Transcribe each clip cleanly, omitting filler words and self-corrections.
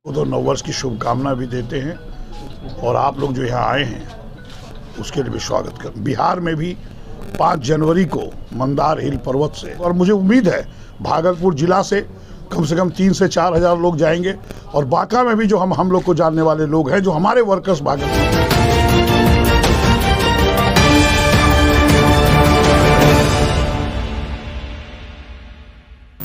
तो नववर्ष की शुभकामना भी देते हैं और आप लोग जो यहाँ आए हैं उसके लिए भी स्वागत कर। बिहार में भी 5 जनवरी को मंदार हिल पर्वत से, और मुझे उम्मीद है भागलपुर जिला से कम 3 से 4 हज़ार लोग जाएंगे, और बांका में भी जो हम लोग को जानने वाले लोग हैं, जो हमारे वर्कर्स भागलपुर।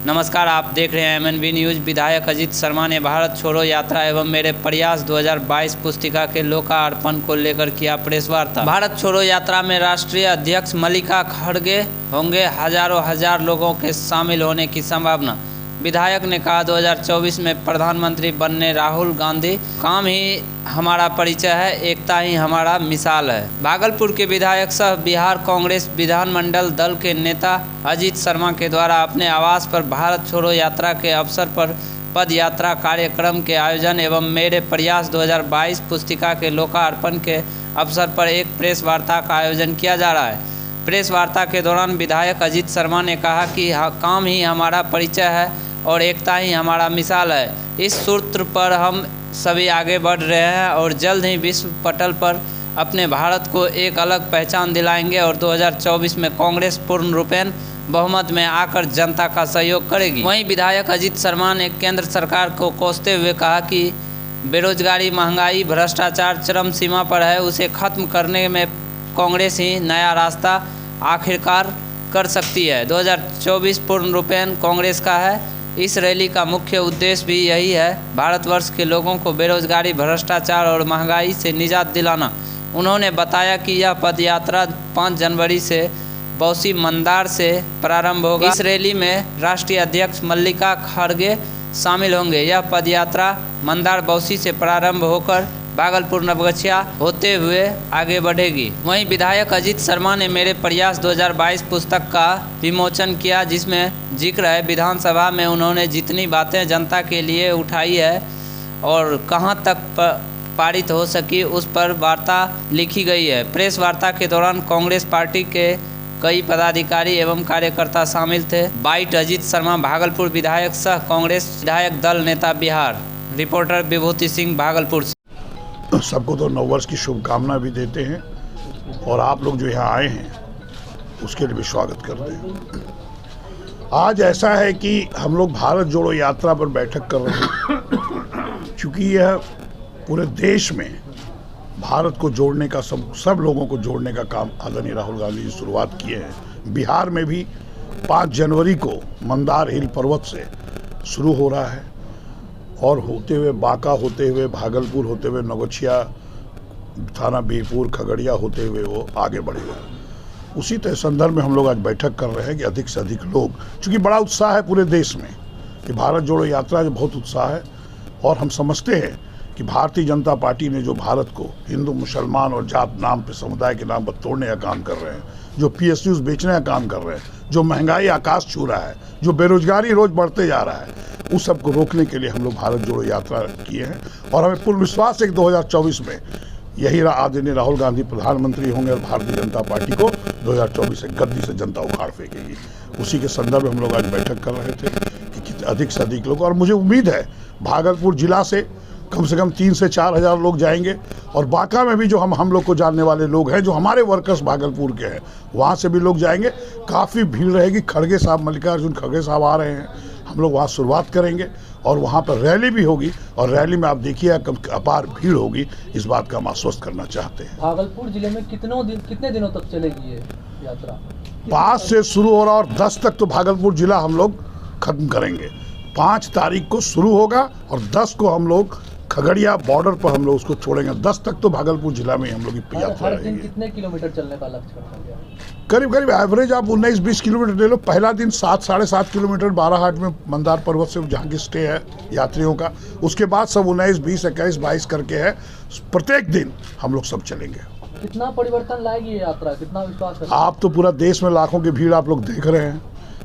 नमस्कार, आप देख रहे हैं MNB न्यूज़। विधायक अजीत शर्मा ने भारत छोड़ो यात्रा एवं मेरे प्रयास 2022 पुस्तिका के लोकार्पण को लेकर किया प्रेस वार्ता। भारत छोड़ो यात्रा में राष्ट्रीय अध्यक्ष मल्लिका खड़गे होंगे। हजार लोगों के शामिल होने की संभावना। विधायक ने कहा 2024 में प्रधानमंत्री बनने राहुल गांधी। काम ही हमारा परिचय है, एकता ही हमारा मिसाल है। भागलपुर के विधायक सह बिहार कांग्रेस विधानमंडल दल के नेता अजीत शर्मा के द्वारा अपने आवास पर भारत छोड़ो यात्रा के अवसर पर पद यात्रा कार्यक्रम के आयोजन एवं मेरे प्रयास 2022 पुस्तिका के लोकार्पण के अवसर पर एक प्रेस वार्ता का आयोजन किया जा रहा है। प्रेस वार्ता के दौरान विधायक अजीत शर्मा ने कहा कि काम ही हमारा परिचय है और एकता ही हमारा मिसाल है। इस सूत्र पर हम सभी आगे बढ़ रहे हैं और जल्द ही विश्व पटल पर अपने भारत को एक अलग पहचान दिलाएंगे और 2024 में कांग्रेस पूर्ण रूपेण बहुमत में आकर जनता का सहयोग करेगी। वहीं विधायक अजीत शर्मा ने केंद्र सरकार को कोसते हुए कहा कि बेरोजगारी, महंगाई, भ्रष्टाचार चरम सीमा पर है। उसे खत्म करने में कांग्रेस ही नया रास्ता आखिरकार कर सकती है। 2024 पूर्ण रूपेण कांग्रेस का है। इस रैली का मुख्य उद्देश्य भी यही है, भारतवर्ष के लोगों को बेरोजगारी, भ्रष्टाचार और महंगाई से निजात दिलाना। उन्होंने बताया कि यह पदयात्रा 5 जनवरी से बौसी मंदार से प्रारंभ होगा। इस रैली में राष्ट्रीय अध्यक्ष मल्लिका खड़गे शामिल होंगे। यह पदयात्रा मंदार बौसी से प्रारंभ होकर भागलपुर नवगछिया होते हुए आगे बढ़ेगी। वहीं विधायक अजीत शर्मा ने मेरे प्रयास 2022 पुस्तक का विमोचन किया, जिसमें जिक्र है विधानसभा में उन्होंने जितनी बातें जनता के लिए उठाई है और कहां तक पारित हो सकी उस पर वार्ता लिखी गई है। प्रेस वार्ता के दौरान कांग्रेस पार्टी के कई पदाधिकारी एवं कार्यकर्ता शामिल थे। बाइट अजीत शर्मा, भागलपुर विधायक सह कांग्रेस विधायक दल नेता बिहार। रिपोर्टर विभूति सिंह, भागलपुर। सबको तो नववर्ष की शुभकामना भी देते हैं और आप लोग जो यहाँ आए हैं उसके लिए भी स्वागत करते हैं। आज ऐसा है कि हम लोग भारत जोड़ो यात्रा पर बैठक कर रहे हैं, क्योंकि यह पूरे देश में भारत को जोड़ने का, सब लोगों को जोड़ने का काम आदरणीय राहुल गांधी जी शुरुआत किए हैं। बिहार में भी 5 जनवरी को मंदार हिल पर्वत से शुरू हो रहा है और होते हुए बांका, होते हुए भागलपुर, होते हुए नवगछिया, थाना बीरपुर, खगड़िया होते हुए वो आगे बढ़ेगा। उसी संदर्भ में हम लोग आज बैठक कर रहे हैं कि अधिक से अधिक लोग, चूँकि बड़ा उत्साह है पूरे देश में कि भारत जोड़ो यात्रा, जो बहुत उत्साह है, और हम समझते हैं कि भारतीय जनता पार्टी ने जो भारत को हिंदू, मुसलमान और जात नाम पे, समुदाय के नाम पर तोड़ने का काम कर रहे हैं, जो PSUs बेचने का काम कर रहे हैं, जो महंगाई आकाश छू रहा है, जो बेरोजगारी रोज बढ़ते जा रहा है, उस सब को रोकने के लिए हम लोग भारत जोड़ो यात्रा किए हैं। और हमें पूर्ण विश्वास है कि 2024 में यही आदरणीय राहुल गांधी प्रधानमंत्री होंगे और भारतीय जनता पार्टी को 2024 से गद्दी से जनता उखाड़ फेंकेगी। उसी के संदर्भ में हम लोग आज बैठक कर रहे थे कि अधिक से अधिक लोग, और मुझे उम्मीद है भागलपुर जिला से कम 3 से 4 हज़ार लोग जाएंगे, और बांका में भी जो हम लोग को जानने वाले लोग हैं, जो हमारे वर्कर्स भागलपुर के हैं, वहाँ से भी लोग जाएंगे। काफ़ी भीड़ रहेगी। खड़गे साहब, मल्लिकार्जुन खड़गे साहब आ रहे हैं। हम लोग वहाँ शुरुआत करेंगे और वहाँ पर रैली भी होगी, और रैली में आप देखिए अपार भीड़ होगी। इस बात का हम आश्वस्त करना चाहते हैं। भागलपुर जिले में कितने दिनों तक चलेगी ये यात्रा? 5 से शुरू हो रहा और 10 तक तो भागलपुर जिला हम लोग खत्म करेंगे। 5 तारीख को शुरू होगा और 10 को हम लोग खगड़िया बॉर्डर पर हम लोग उसको छोड़ेंगे। 10 तक तो भागलपुर जिला में हम लोग की यात्रा रहेगी। कितने किलोमीटर चलने का लक्ष्य रखा गया? करीब एवरेज आप 19-20 किलोमीटर ले लो। पहला दिन 7-7.5 किलोमीटर बाराहाट में मंदार पर्वत से जहाँ की स्टे है यात्रियों का। उसके बाद सब 19, 20, 21, 22 करके है। प्रत्येक दिन हम लोग सब चलेंगे। कितना परिवर्तन लाएगी ये यात्रा? कितना विश्वास है? आप तो पूरा देश में लाखों की भीड़ आप लोग देख रहे हैं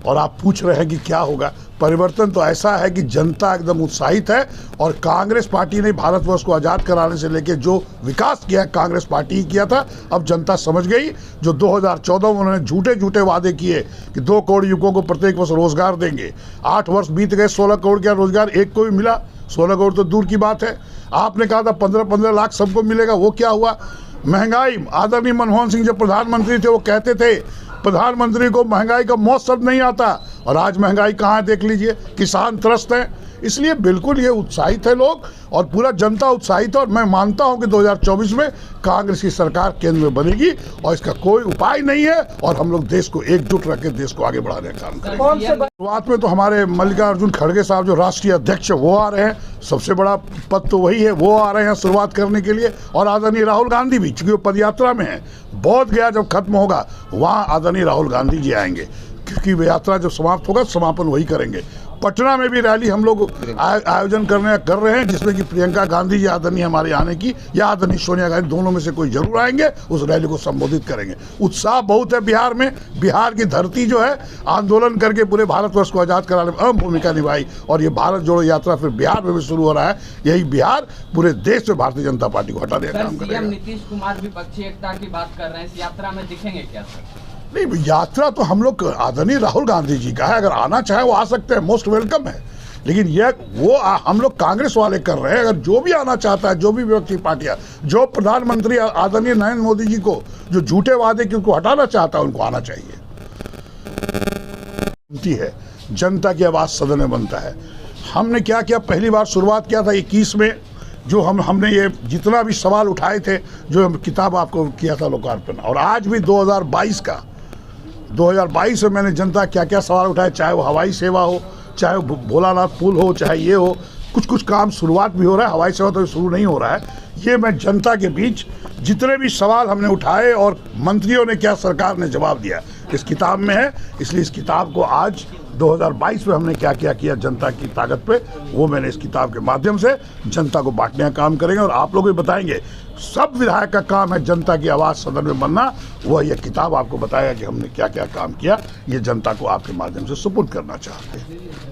और आप पूछ रहे हैं कि क्या होगा। परिवर्तन तो ऐसा है कि जनता एकदम उत्साहित है, और कांग्रेस पार्टी ने भारतवर्ष को आज़ाद कराने से लेकर जो विकास किया है, कांग्रेस पार्टी ही किया था। अब जनता समझ गई। जो 2014 में उन्होंने झूठे वादे किए कि 2 करोड़ युवकों को प्रत्येक वर्ष रोजगार देंगे, 8 वर्ष बीत गए, 16 करोड़ का रोजगार एक को भी मिला। 16 करोड़ तो दूर की बात है। आपने कहा था 15-15 लाख सबको मिलेगा, वो क्या हुआ? महंगाई, आदरणीय मनमोहन सिंह जब प्रधानमंत्री थे वो कहते थे प्रधानमंत्री को महंगाई का मौसम नहीं आता, और आज महंगाई कहाँ है देख लीजिए, किसान त्रस्त हैं। इसलिए बिल्कुल ये उत्साहित है लोग और पूरा जनता उत्साहित है, और मैं मानता हूं कि 2024 में कांग्रेस की सरकार केंद्र में बनेगी और इसका कोई उपाय नहीं है, और हम लोग देश को एकजुट रख के देश को आगे बढ़ाने का काम करेंगे। शुरुआत में तो हमारे मल्लिकार्जुन खड़गे साहब जो राष्ट्रीय अध्यक्ष वो आ रहे हैं, सबसे बड़ा पद तो वही है, वो आ रहे हैं शुरुआत करने के लिए, और आदरणीय राहुल गांधी भी, चूंकि वो पदयात्रा में है। बोध गया जब खत्म होगा वहाँ आदरणीय राहुल गांधी जी आएंगे, क्योंकि वे यात्रा जब समाप्त होगा समापन वही करेंगे। पटना में भी रैली हम लोग आयोजन कर रहे हैं, जिसमें कि प्रियंका गांधी जी आदरणीय हमारे आने की, या आदरणीय सोनिया गांधी, दोनों में से कोई जरूर आएंगे, उस रैली को संबोधित करेंगे। उत्साह बहुत है बिहार में। बिहार की धरती जो है आंदोलन करके पूरे भारतवर्ष को आज़ाद कराने में अहम भूमिका निभाई, और ये भारत जोड़ो यात्रा फिर बिहार में भी शुरू हो रहा है। यही बिहार पूरे देश में भारतीय जनता पार्टी को हटाने का काम करेगा। नीतीश कुमार विपक्षी एकता की बात कर रहे हैं, इस यात्रा में दिखेंगे क्या सर? नहीं, यात्रा तो हम लोग आदरणीय राहुल गांधी जी का है, अगर आना चाहे वो आ सकते हैं, मोस्ट वेलकम है। लेकिन ये हम लोग कांग्रेस वाले कर रहे हैं। अगर जो भी आना चाहता है, जो भी विपक्षी पार्टियां, जो प्रधानमंत्री आदरणीय नरेंद्र मोदी जी को जो झूठे वादे की उनको हटाना चाहता है, उनको आना चाहिए। है जनता की आवाज़ सदन में बनता है। हमने क्या किया, पहली बार शुरुआत किया था 21 में, जो हमने ये जितना भी सवाल उठाए थे, जो हम किताब आपको किया था लोकार्पण, और आज भी 2022 में मैंने जनता क्या क्या सवाल उठाए, चाहे वो हवाई सेवा हो, चाहे वो भोलानाथ पुल हो, चाहे ये हो, कुछ काम शुरुआत भी हो रहा है, हवाई सेवा तो शुरू नहीं हो रहा है। ये मैं जनता के बीच जितने भी सवाल हमने उठाए और मंत्रियों ने क्या सरकार ने जवाब दिया, इस किताब में है। इसलिए इस किताब को आज 2022 में हमने क्या क्या किया जनता की ताकत पे, वो मैंने इस किताब के माध्यम से जनता को बांटने का काम करेंगे, और आप लोग भी बताएंगे। सब विधायक का काम है जनता की आवाज़ सदन में बनना। वह यह किताब आपको बताएगा कि हमने क्या क्या काम किया, ये जनता को आपके माध्यम से सुपुर्द करना चाहते हैं।